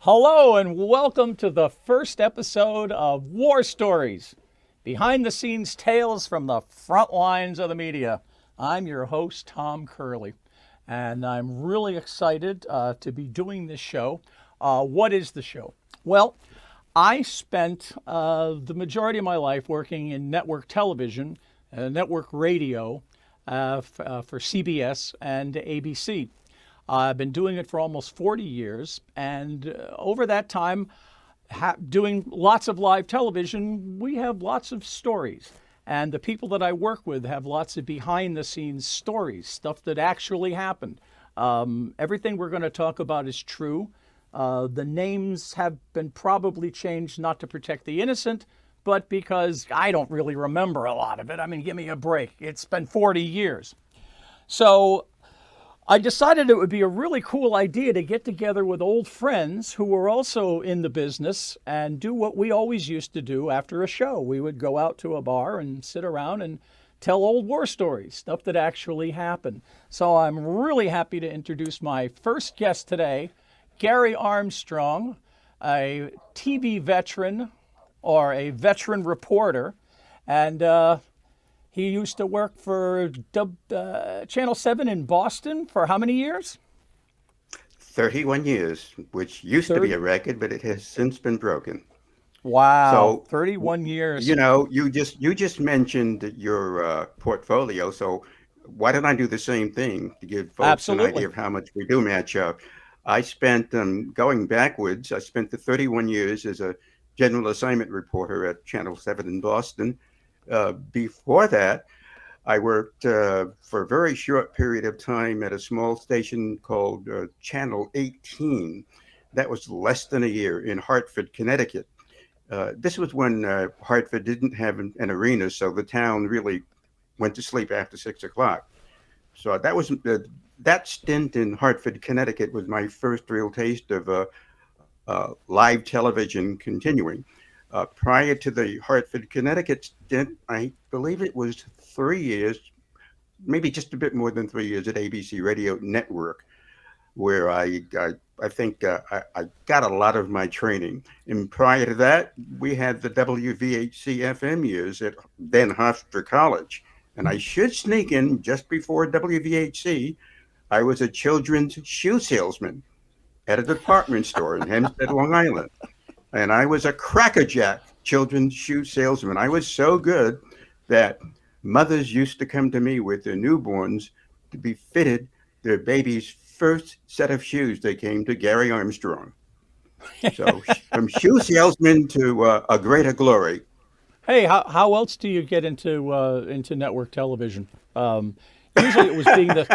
Hello and welcome to the first episode of War Stories, behind the scenes tales from the front lines of the media. I'm your host, Tom Curley, and I'm really excited to be doing this show. What is the show? Well, I spent the majority of my life working in network television, network radio for CBS and ABC. I've been doing it for almost 40 years, and over that time, doing lots of live television, we have lots of stories. And the people that I work with have lots of behind-the-scenes stories, stuff that actually happened. Everything we're going to talk about is true. The names have been probably changed not to protect the innocent, but because I don't really remember a lot of it. I mean, give me a break. It's been 40 years. So I decided it would be a really cool idea to get together with old friends who were also in the business and do what we always used to do after a show. We would go out to a bar and sit around and tell old war stories, stuff that actually happened. So I'm really happy to introduce my first guest today, Garry Armstrong, a TV veteran or a veteran reporter, and he used to work for Channel 7 in Boston for how many years? 31 years, which used to be a record, but it has since been broken. Wow, So, 31 years. you just mentioned your portfolio, so why don't I do the same thing to give folks an Absolutely. idea of how much we do match up? I spent, going backwards, I spent the 31 years as a general assignment reporter at Channel 7 in Boston. Before that, I worked for a very short period of time at a small station called Channel 18. That was less than a year in Hartford, Connecticut. This was when Hartford didn't have an arena, so the town really went to sleep after 6 o'clock. So that stint in Hartford, Connecticut was my first real taste of live television continuing. Prior to the Hartford, Connecticut stint, I believe it was 3 years, maybe just a bit more than 3 years at ABC Radio Network, where I think I got a lot of my training. And prior to that, we had the WVHC FM years at then Hofstra College. And I should sneak in just before WVHC, I was a children's shoe salesman at a department store in Hempstead, Long Island. And I was a crackerjack children's shoe salesman. I was so good that mothers used to come to me with their newborns to be fitted their baby's first set of shoes. They came to Garry Armstrong. So from shoe salesman to a greater glory. Hey, how else do you get into network television? Usually it was being the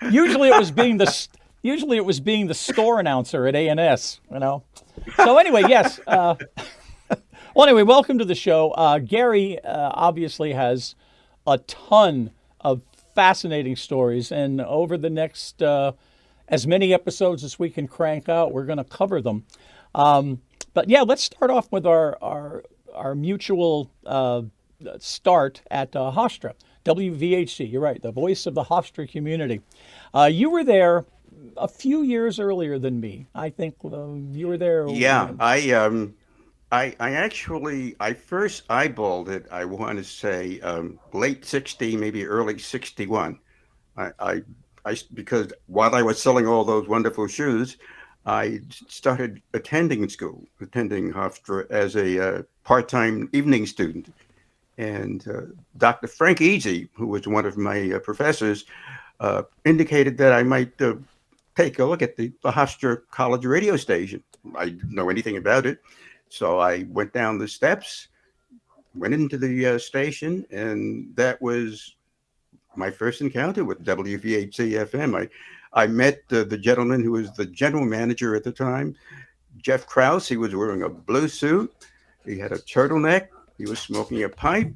usually it was being the usually it was being the store announcer at A&S. So anyway, yes. Well, anyway, welcome to the show. Garry obviously has a ton of fascinating stories, and over the next as many episodes as we can crank out, we're going to cover them. But yeah, let's start off with our mutual start at Hofstra, WVHC. You're right, the voice of the Hofstra community. You were there a few years earlier than me. I think you were there. Yeah, I first eyeballed it. I want to say late '60, maybe early '61. I, I, because while I was selling all those wonderful shoes, I started attending Hofstra as a part-time evening student. And Dr. Frank Easy, who was one of my professors, indicated that I might take a look at the Hofstra College radio station. I didn't know anything about it. So I went down the steps, went into the station, and that was my first encounter with WVHC FM. I met the gentleman who was the general manager at the time, Jeff Krause. He was wearing a blue suit. He had a turtleneck. He was smoking a pipe,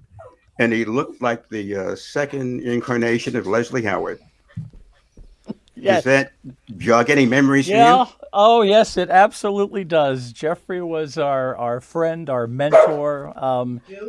and he looked like the second incarnation of Leslie Howard. Does Yes. that jog any memories for Yeah. you? Oh, yes, it absolutely does. Jeffrey was our friend, our mentor.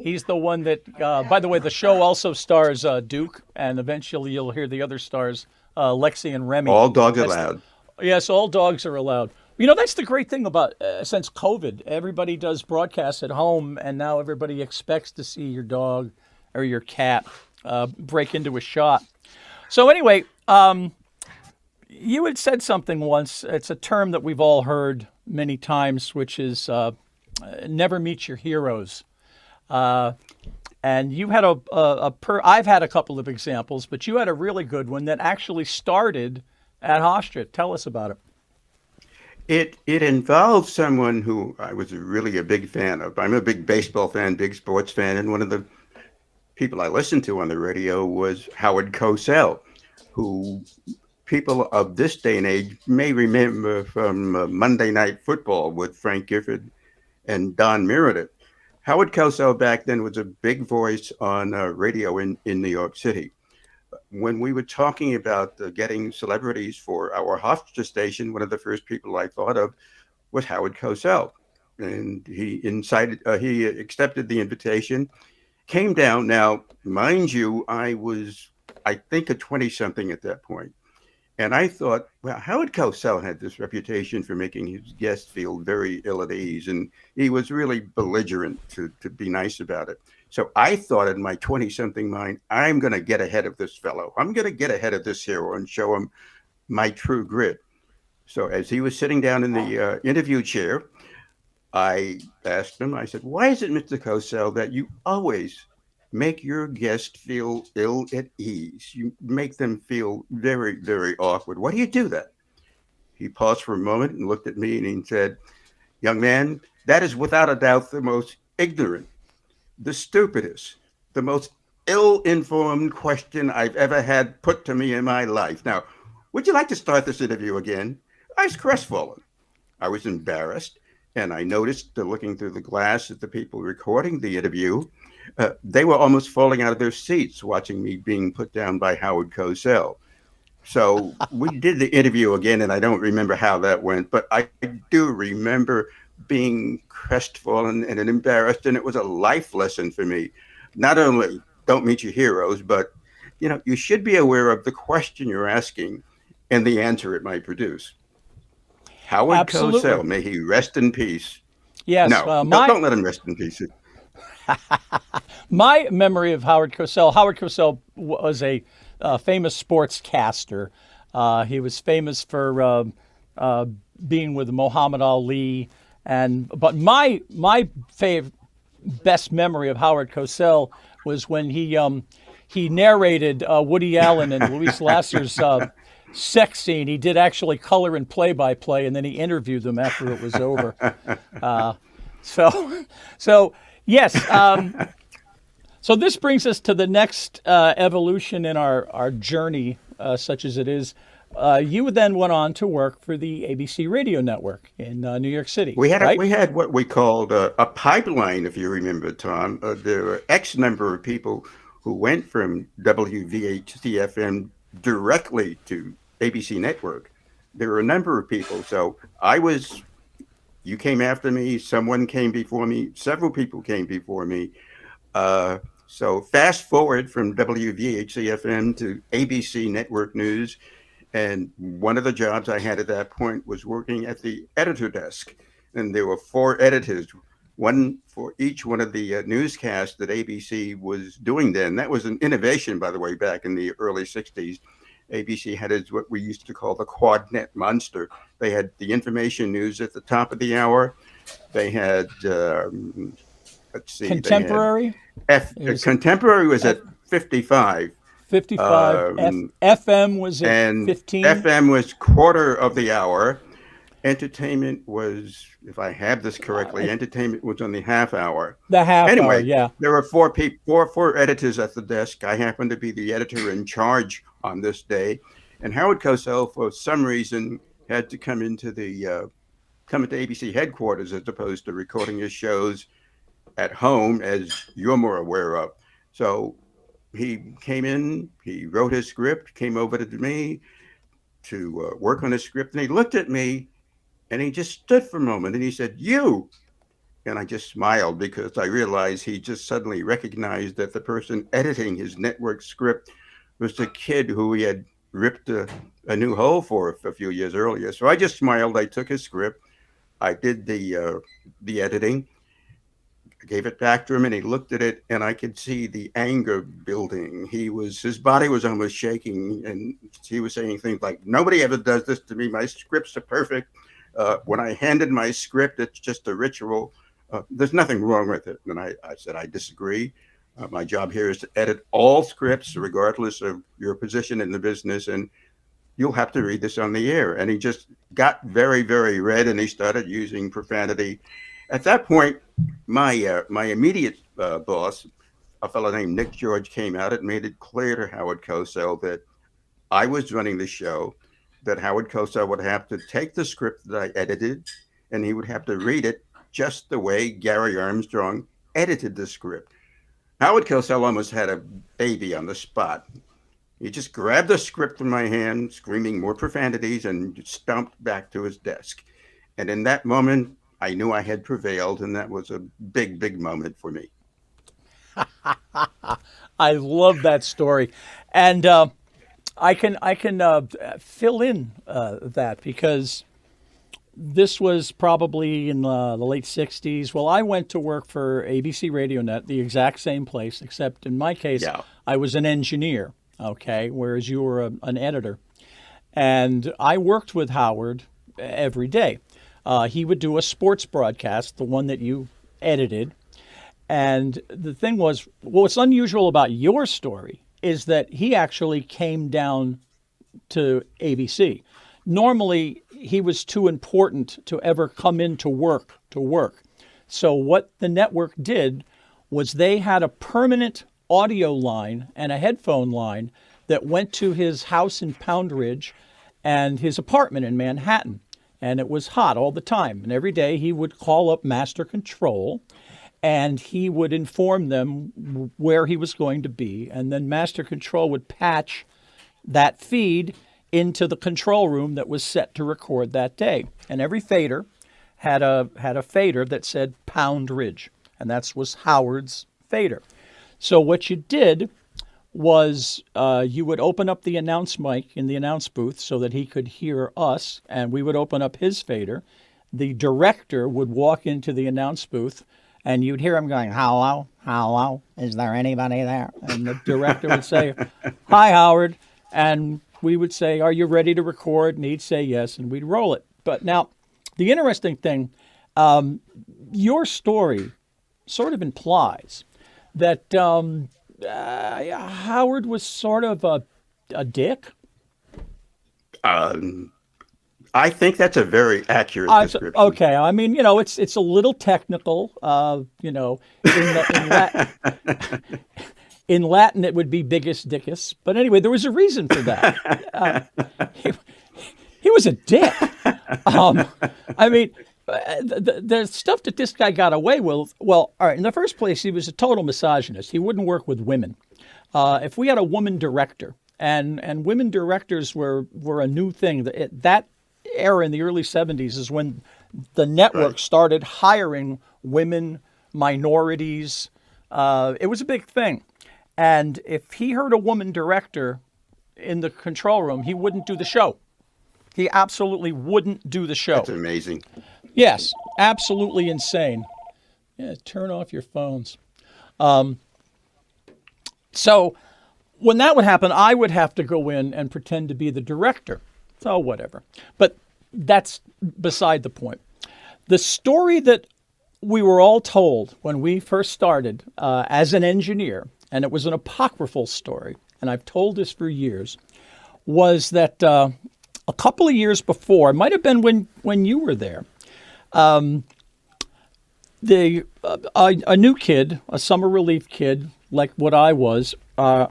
He's the one that, by the way, the show also stars Duke, and eventually you'll hear the other stars, Lexi and Remy. All dogs That's allowed. Yes, all dogs are allowed. You know, that's the great thing about since COVID, everybody does broadcasts at home, and now everybody expects to see your dog or your cat break into a shot. So anyway, you had said something once. It's a term that we've all heard many times, which is never meet your heroes. Uh, and you had I've had a couple of examples, but you had a really good one that actually started at Hofstra. Tell us about it. It involved someone who I was really a big fan of. I'm a big baseball fan, big sports fan, and one of the people I listened to on the radio was Howard Cosell, who people of this day and age may remember from Monday Night Football with Frank Gifford and Don Meredith. Howard Cosell back then was a big voice on radio in New York City. When we were talking about getting celebrities for our Hofstra station, one of the first people I thought of was Howard Cosell. And he accepted the invitation, came down. Now, mind you, I think, a 20 something at that point. And I thought, well, Howard Cosell had this reputation for making his guests feel very ill at ease, and he was really belligerent, to be nice about it. So I thought in my 20 something mind, I'm going to get ahead of this fellow. I'm going to get ahead of this hero and show him my true grit. So as he was sitting down in the interview chair, I asked him, I said, why is it, Mr. Cosell, that you always make your guest feel ill at ease? You make them feel very, very awkward. Why do you do that? He paused for a moment and looked at me and he said, young man, that is without a doubt the most ignorant, the stupidest, the most ill informed question I've ever had put to me in my life. Now, would you like to start this interview again? I was crestfallen. I was embarrassed. And I noticed, looking through the glass at the people recording the interview, they were almost falling out of their seats watching me being put down by Howard Cosell. So we did the interview again, and I don't remember how that went, but I do remember being crestfallen and embarrassed, and it was a life lesson for me. Not only don't meet your heroes, but you should be aware of the question you're asking and the answer it might produce. Howard Absolutely. Cosell, may he rest in peace. Yes. No, don't let him rest in peace. My memory of Howard Cosell. Howard Cosell was a famous sportscaster. He was famous for being with Muhammad Ali, but my best memory of Howard Cosell was when he narrated Woody Allen and Louise Lasser's sex scene. He did actually color and play-by-play, and then he interviewed them after it was over. So yes. So this brings us to the next evolution in our journey, such as it is. You then went on to work for the ABC radio network in New York City. Right? We had what we called a pipeline, if you remember, Tom. There were X number of people who went from WVHC-FM directly to ABC network. There were a number of people. So you came after me, someone came before me, several people came before me. So fast forward from WVHC-FM to ABC Network News. And one of the jobs I had at that point was working at the editor desk. And there were 4 editors, one for each one of the newscasts that ABC was doing then. That was an innovation, by the way, back in the early 60s. ABC had what we used to call the Quadnet Monster. They had the information news at the top of the hour. They had, let's see. Contemporary? Contemporary was at 55. 55. FM was at 15. FM was quarter of the hour. Entertainment was, if I have this correctly, entertainment was on the half hour. The half anyway, hour, yeah. There were 4 editors at the desk. I happened to be the editor in charge on this day. And Howard Cosell, for some reason, had to come into ABC headquarters as opposed to recording his shows at home, as you're more aware of. So he came in, he wrote his script, came over to me to work on his script, and he looked at me and he just stood for a moment and he said, "You." And I just smiled because I realized he just suddenly recognized that the person editing his network script was the kid who he had ripped a new hole for a few years earlier. So I just smiled. I took his script. I did the editing, gave it back to him, and he looked at it, and I could see the anger building. His body was almost shaking, and he was saying things like, "Nobody ever does this to me. My scripts are perfect. When I handed my script, it's just a ritual. There's nothing wrong with it." And I said, "I disagree. My job here is to edit all scripts, regardless of your position in the business, and you'll have to read this on the air." And he just got very, very red, and he started using profanity. At that point, my immediate boss, a fellow named Nick George, came out and made it clear to Howard Cosell that I was running the show, that Howard Cosell would have to take the script that I edited, and he would have to read it just the way Garry Armstrong edited the script. Howard Cosell almost had a baby on the spot. He just grabbed the script from my hand, screaming more profanities, and stomped back to his desk. And in that moment, I knew I had prevailed, and that was a big, big moment for me. I love that story, and I can fill in that because this was probably in the late 60s. Well, I went to work for ABC RadioNet, the exact same place, except in my case, I was an engineer, okay, whereas you were an editor. And I worked with Howard every day. He would do a sports broadcast, the one that you edited. And the thing was, what's unusual about your story is that he actually came down to ABC. Normally, he was too important to ever come into work to work. So what the network did was they had a permanent audio line and a headphone line that went to his house in Pound Ridge and his apartment in Manhattan. And it was hot all the time. And every day he would call up Master Control and he would inform them where he was going to be. And then Master Control would patch that feed into the control room that was set to record that day. And every fader had a fader that said Pound Ridge. And that was Howard's fader. So what you did was you would open up the announce mic in the announce booth so that he could hear us, and we would open up his fader. The director would walk into the announce booth, and you'd hear him going, "Hello, hello, is there anybody there?" And the director would say, "Hi, Howard." And we would say, "Are you ready to record?" And he'd say yes, and we'd roll it. But now, the interesting thing, your story sort of implies that Howard was sort of a dick. I think that's a very accurate description. Okay, I mean, it's a little technical. In Latin it would be bigus dickus, but anyway, there was a reason for that. He was a dick. I mean, the stuff that this guy got away with, well, all right, in the first place, he was a total misogynist. He wouldn't work with women. If we had a woman director, and women directors were a new thing, that era in the early 70s is when the network started hiring women, minorities. It was a big thing. And if he heard a woman director in the control room, he wouldn't do the show. He absolutely wouldn't do the show. That's amazing. Yes, absolutely insane. Yeah, turn off your phones. So when that would happen, I would have to go in and pretend to be the director. So whatever. But that's beside the point. The story that we were all told when we first started as an engineer, and it was an apocryphal story, and I've told this for years, was that a couple of years before, it might have been when you were there, a new kid, a summer relief kid, like what I was at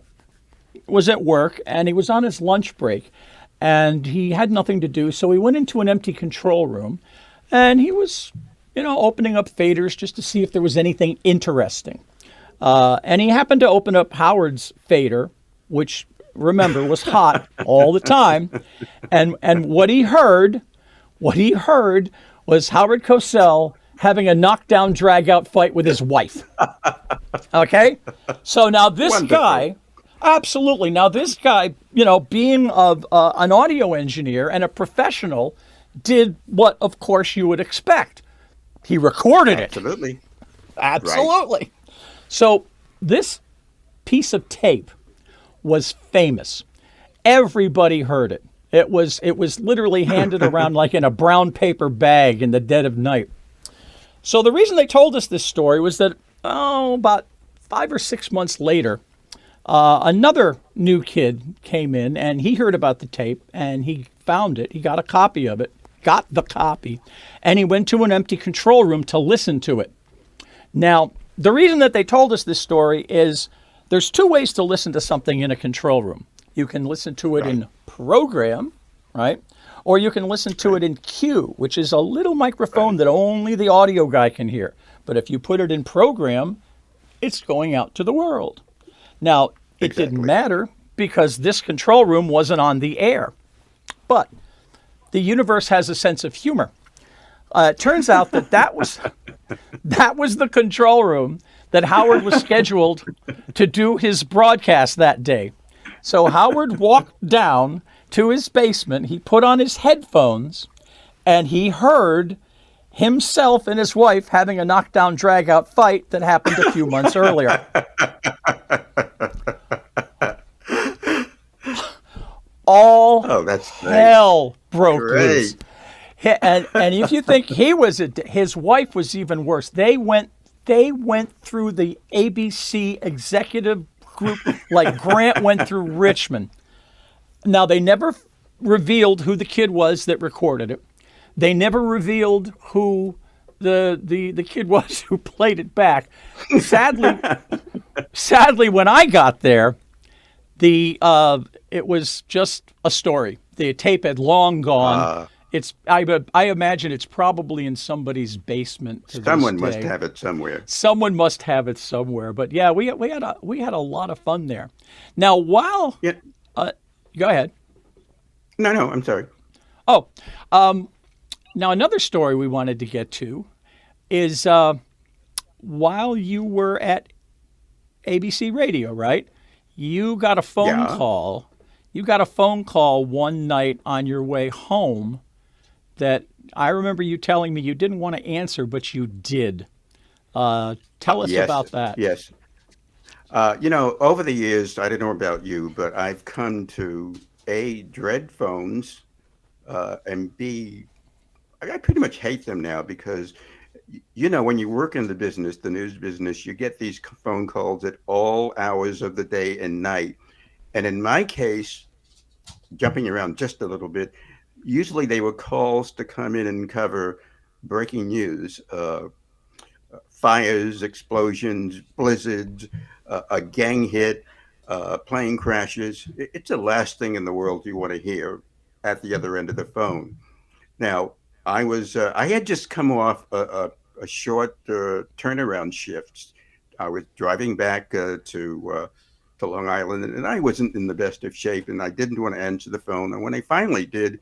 work, and he was on his lunch break, and he had nothing to do, so he went into an empty control room, and he was, opening up faders just to see if there was anything interesting. And he happened to open up Howard's fader, which, remember, was hot all the time. And what he heard was Howard Cosell having a knockdown, drag-out fight with his wife. Okay? So now this Wonderful. guy, Absolutely. Now, this guy, being an audio engineer and a professional, did what, of course, you would expect. He recorded it. Absolutely. Right. Absolutely. So this piece of tape was famous. Everybody heard it. It was literally handed around like in a brown paper bag in the dead of night. So the reason they told us this story was that, about 5 or 6 months later, another new kid came in and he heard about the tape and he found it. He got a copy of it, got the copy, and he went to an empty control room to listen to it. Now, the reason that they told us this story is there's two ways to listen to something in a control room. You can listen to it in program, right? Or you can listen to it in cue, which is a little microphone that only the audio guy can hear. But if you put it in program, it's going out to the world. Now, it didn't matter because this control room wasn't on the air. But the universe has a sense of humor. It turns out that was the control room that Howard was scheduled to do his broadcast that day. So Howard walked down to his basement, he put on his headphones, and he heard himself and his wife having a knockdown drag-out fight that happened a few months earlier. That's hell broke loose. And if you think his wife was even worse. They went through the ABC executive group like Grant went through Richmond. Now, they never revealed who the kid was that recorded it. They never revealed who the kid was who played it back. Sadly, when I got there, it was just a story. The tape had long gone. I imagine it's probably in somebody's basement. Someone must have it somewhere. Someone must have it somewhere. But yeah, we had a lot of fun there. Now, while go ahead. No, I'm sorry. Oh, now another story we wanted to get to is while you were at ABC Radio, right? You got a phone call. You got a phone call one night on your way home that I remember you telling me you didn't want to answer, but you did. Tell us about that. Yes. Over the years, I don't know about you, but I've come to A, dread phones, and B, I pretty much hate them now because, when you work in the news business, you get these phone calls at all hours of the day and night. And in my case, jumping around just a little bit, usually they were calls to come in and cover breaking news, fires, explosions, blizzards, a gang hit, plane crashes. It's the last thing in the world you want to hear at the other end of the phone. Now, I had just come off a short turnaround shift. I was driving back to Long Island, and I wasn't in the best of shape, and I didn't want to answer the phone. And when I finally did,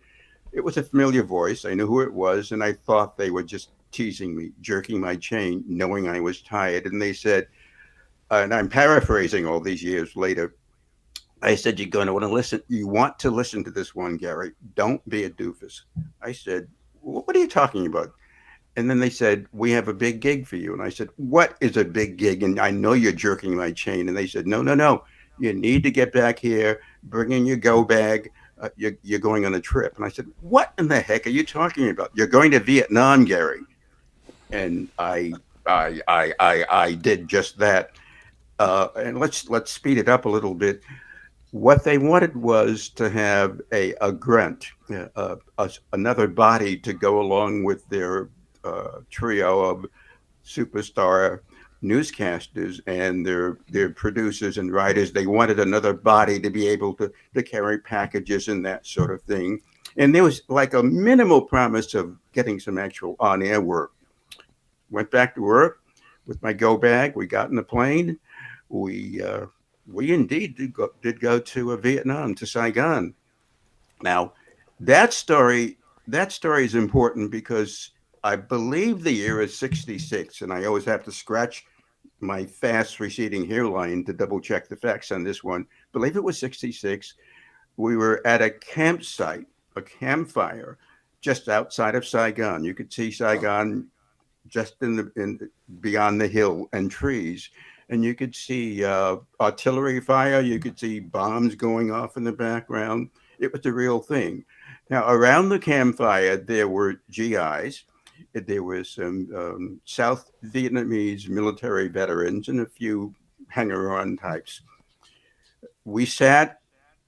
it was a familiar voice. I knew who it was, and I thought they were just teasing me, jerking my chain, knowing I was tired. And they said, and I'm paraphrasing all these years later, I said, "You're going to want to listen. You want to listen to this one, Garry. Don't be a doofus." I said, "What are you talking about?" And then they said, "We have a big gig for you." And I said, "What is a big gig? And I know you're jerking my chain." And they said, No. You need to get back here, bring in your go bag. You're going on a trip." And I said, "What in the heck are you talking about? You're going to Vietnam, Garry." And I did just that. And let's speed it up a little bit. What they wanted was to have a grunt, another body to go along with their trio of superstar newscasters and their producers and writers. They wanted another body to be able to carry packages and that sort of thing. And there was like a minimal promise of getting some actual on-air work. Went back to work with my go bag. We got in the plane. We indeed did go to Vietnam, to Saigon. Now, that story is important because I believe the year is 66, and I always have to scratch my fast receding hairline to double check the facts on this one. believe it was 66. We were at a campsite, a campfire, just outside of Saigon. You could see Saigon just in beyond the hill and trees, and you could see artillery fire. You could see bombs going off in the background. It was the real thing. Now around the campfire there were GIs. There was some South Vietnamese military veterans and a few hanger-on types. We sat,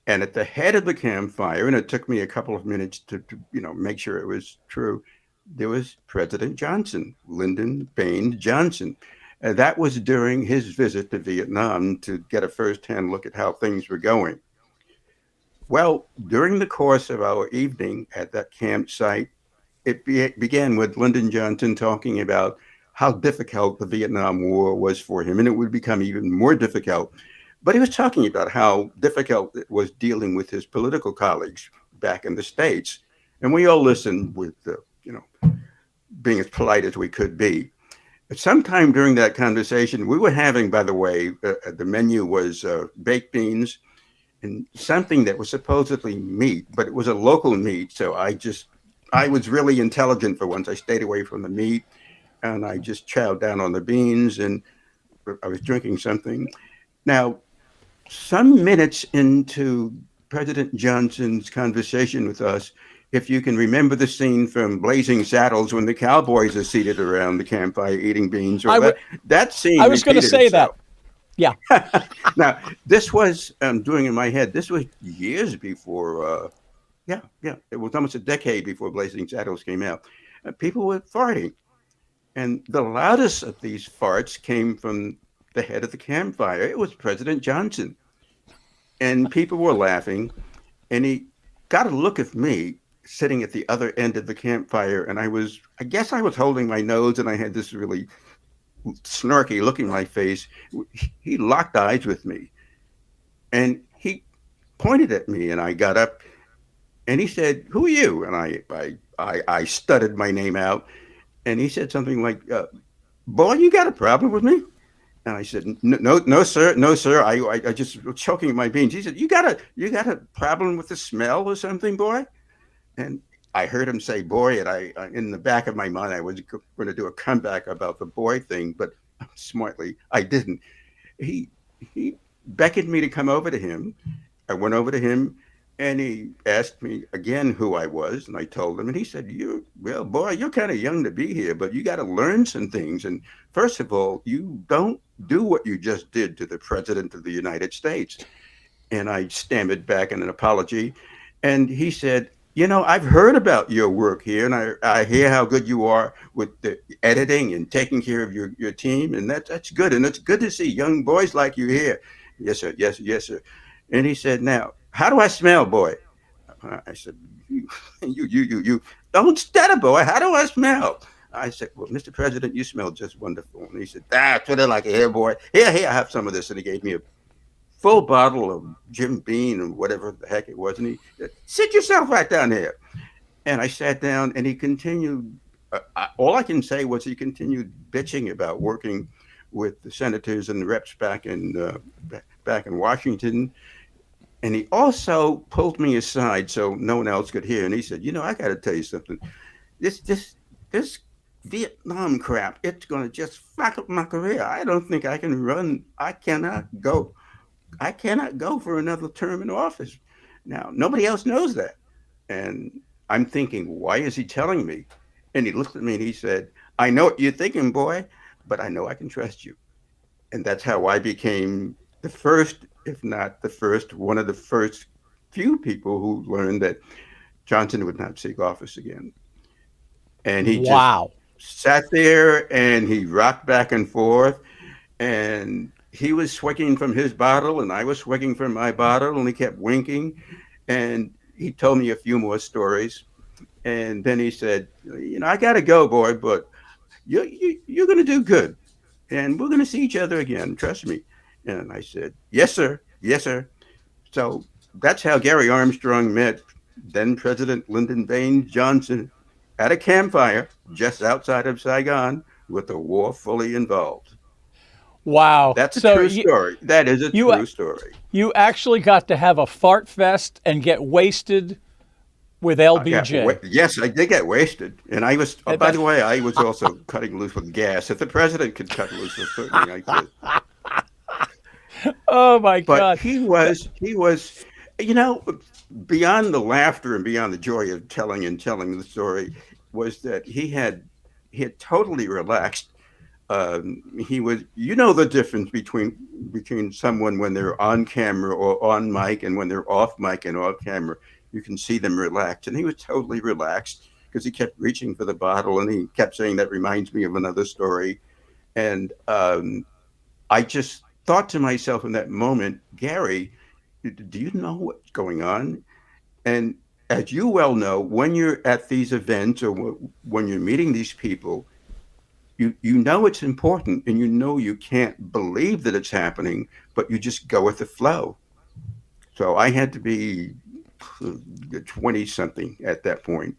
and at the head of the campfire, and it took me a couple of minutes to make sure it was true, there was President Johnson, Lyndon Baines Johnson. That was during his visit to Vietnam to get a firsthand look at how things were going. Well, during the course of our evening at that campsite, began with Lyndon Johnson talking about how difficult the Vietnam War was for him, and it would become even more difficult. But he was talking about how difficult it was dealing with his political colleagues back in the States. And we all listened with, being as polite as we could be. Sometime during that conversation, we were having, by the way, the menu was baked beans and something that was supposedly meat, but it was a local meat. So I was really intelligent for once. I stayed away from the meat and I just chowed down on the beans and I was drinking something. Now, some minutes into President Johnson's conversation with us, if you can remember the scene from Blazing Saddles when the cowboys are seated around the campfire eating beans, that scene. I was going to say that. Yeah. Now, this was doing in my head. This was years before. Yeah. It was almost a decade before Blazing Saddles came out. People were farting, and the loudest of these farts came from the head of the campfire. It was President Johnson, and people were laughing, and he got a look at me sitting at the other end of the campfire, and I guess I was holding my nose, and I had this really snarky look in my face. He locked eyes with me, and he pointed at me, and I got up, and he said, "Who are you?" And I stuttered my name out, and he said something like, "Boy, you got a problem with me?" And I said, "No, sir, no, sir. I just was choking my beans." He said, "You got a problem with the smell or something, boy?" And I heard him say "boy," and I in the back of my mind I was going to do a comeback about the boy thing, but smartly I didn't. He beckoned me to come over to him. I went over to him, and he asked me again who I was, and I told him, and he said, "Well, boy, you're kind of young to be here, but you got to learn some things. And first of all, you don't do what you just did to the President of the United States." And I stammered back in an apology, and he said, "I've heard about your work here, and I hear how good you are with the editing and taking care of your team, and that's good. And it's good to see young boys like you here." "Yes, sir. Yes, yes, sir." And he said, "Now, how do I smell, boy?" I said, "You don't stutter, boy. How do I smell?" I said, "Well, Mr. President, you smell just wonderful." And he said, "That's what I like to hear, boy. Here, I have some of this." And he gave me a full bottle of Jim Beam and whatever the heck it was. And he said, "Sit yourself right down here." And I sat down, and he continued. All I can say was he continued bitching about working with the senators and the reps back in Washington. And he also pulled me aside so no one else could hear. And he said, "I got to tell you something. This Vietnam crap, it's going to just fuck up my career. I don't think I can run. I cannot go. I cannot go for another term in office." Now, nobody else knows that. And I'm thinking, why is he telling me? And he looked at me and he said, "I know what you're thinking, boy, but I know I can trust you." And that's how I became the first, if not the first, one of the first few people who learned that Johnson would not seek office again. And he just Wow. sat there and he rocked back and forth, and he was swigging from his bottle and I was swigging from my bottle, and he kept winking, and he told me a few more stories. And then he said, "I got to go, boy, but you're going to do good, and we're going to see each other again. Trust me." And I said, "Yes, sir. Yes, sir." So that's how Garry Armstrong met then President Lyndon Baines Johnson at a campfire just outside of Saigon with the war fully involved. Wow. That's a So true story. That is a true story. you actually got to have a fart fest and get wasted with LBJ. Yes, I did get wasted, and I was. Oh, by That- the way, I was also cutting loose with gas. If the president could cut loose, then certainly I could. oh my But God. he was, you know, beyond the laughter and beyond the joy of telling the story, was that he had totally relaxed. He was, you know, the difference between someone when they're on camera or on mic and when they're off mic and off camera. You can see them relaxed, and he was totally relaxed because he kept reaching for the bottle and he kept saying, "That reminds me of another story." And I just thought to myself in that moment, Garry, do you know what's going on? And as you well know, when you're at these events or when you're meeting these people, you know it's important and you know you can't believe that it's happening, but you just go with the flow. So I had to be 20 something at that point.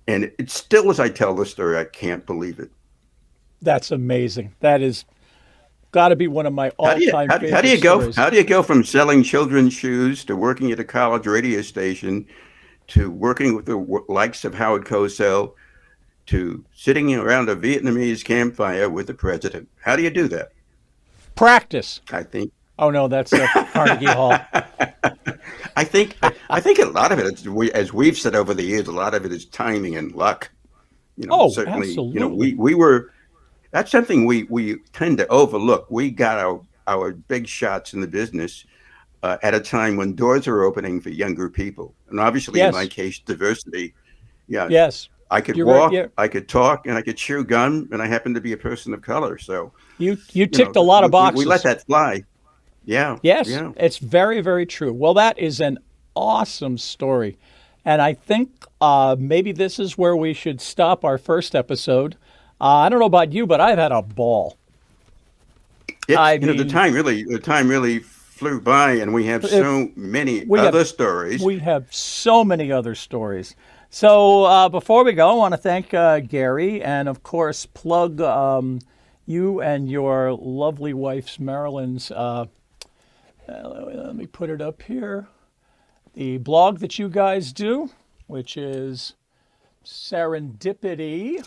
And it's still, as I tell the story, I can't believe it. That's amazing. That is got to be one of my all-time favorite How do you go? stories. How do you go from selling children's shoes to working at a college radio station to working with the likes of Howard Cosell to sitting around a Vietnamese campfire with the president? How do you do that? Practice. I think. Oh no, that's Carnegie Hall. I think a lot of it, as we've said over the years, a lot of it is timing and luck. You know, Oh, certainly, absolutely. you know, we were. That's something we tend to overlook. We got our big shots in the business at a time when doors are opening for younger people, and obviously, Yes. in my case, diversity. Yeah. Yes. I could You're walk, right, yeah. I could talk, and I could chew gum, and I happen to be a person of color. So You ticked a lot of boxes. we let that fly. Yeah. Yes, Yeah. it's very, very true. Well, that is an awesome story. And I think maybe this is where we should stop our first episode. I don't know about you, but I've had a ball. The mean- time really flew by, and we have so many other stories. We have so many other stories. So before we go, I want to thank Garry and, of course, plug you and your lovely wife's Marilyn's. Let me put it up here. The blog that you guys do, which is Serendipity.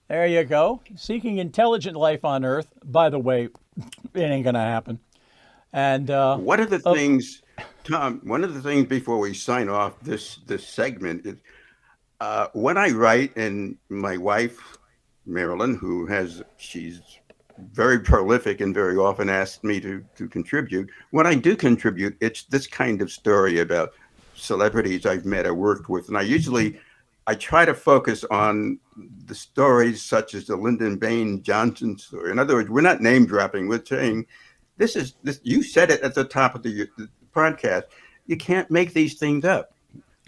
There you go. Seeking intelligent life on Earth. By the way, it ain't going to happen. And one of the things, Tom, before we sign off this segment is when I write, and my wife, Marilyn, she's very prolific and very often asks me to contribute. When I do contribute, it's this kind of story about celebrities I've met or worked with. And I try to focus on the stories such as the Lyndon Baines Johnson story. In other words, we're not name dropping. We're saying this. You said it at the top of the podcast. You can't make these things up.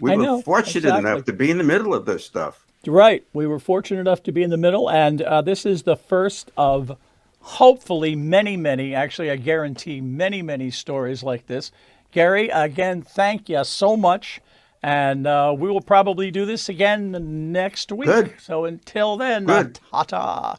We were fortunate enough to be in the middle of this stuff. Right. We were fortunate enough to be in the middle. And this is the first of hopefully many, many, actually, I guarantee many stories like this. Garry, again, thank you so much. And we will probably do this again next week. Good. So until then, Good. ta-ta.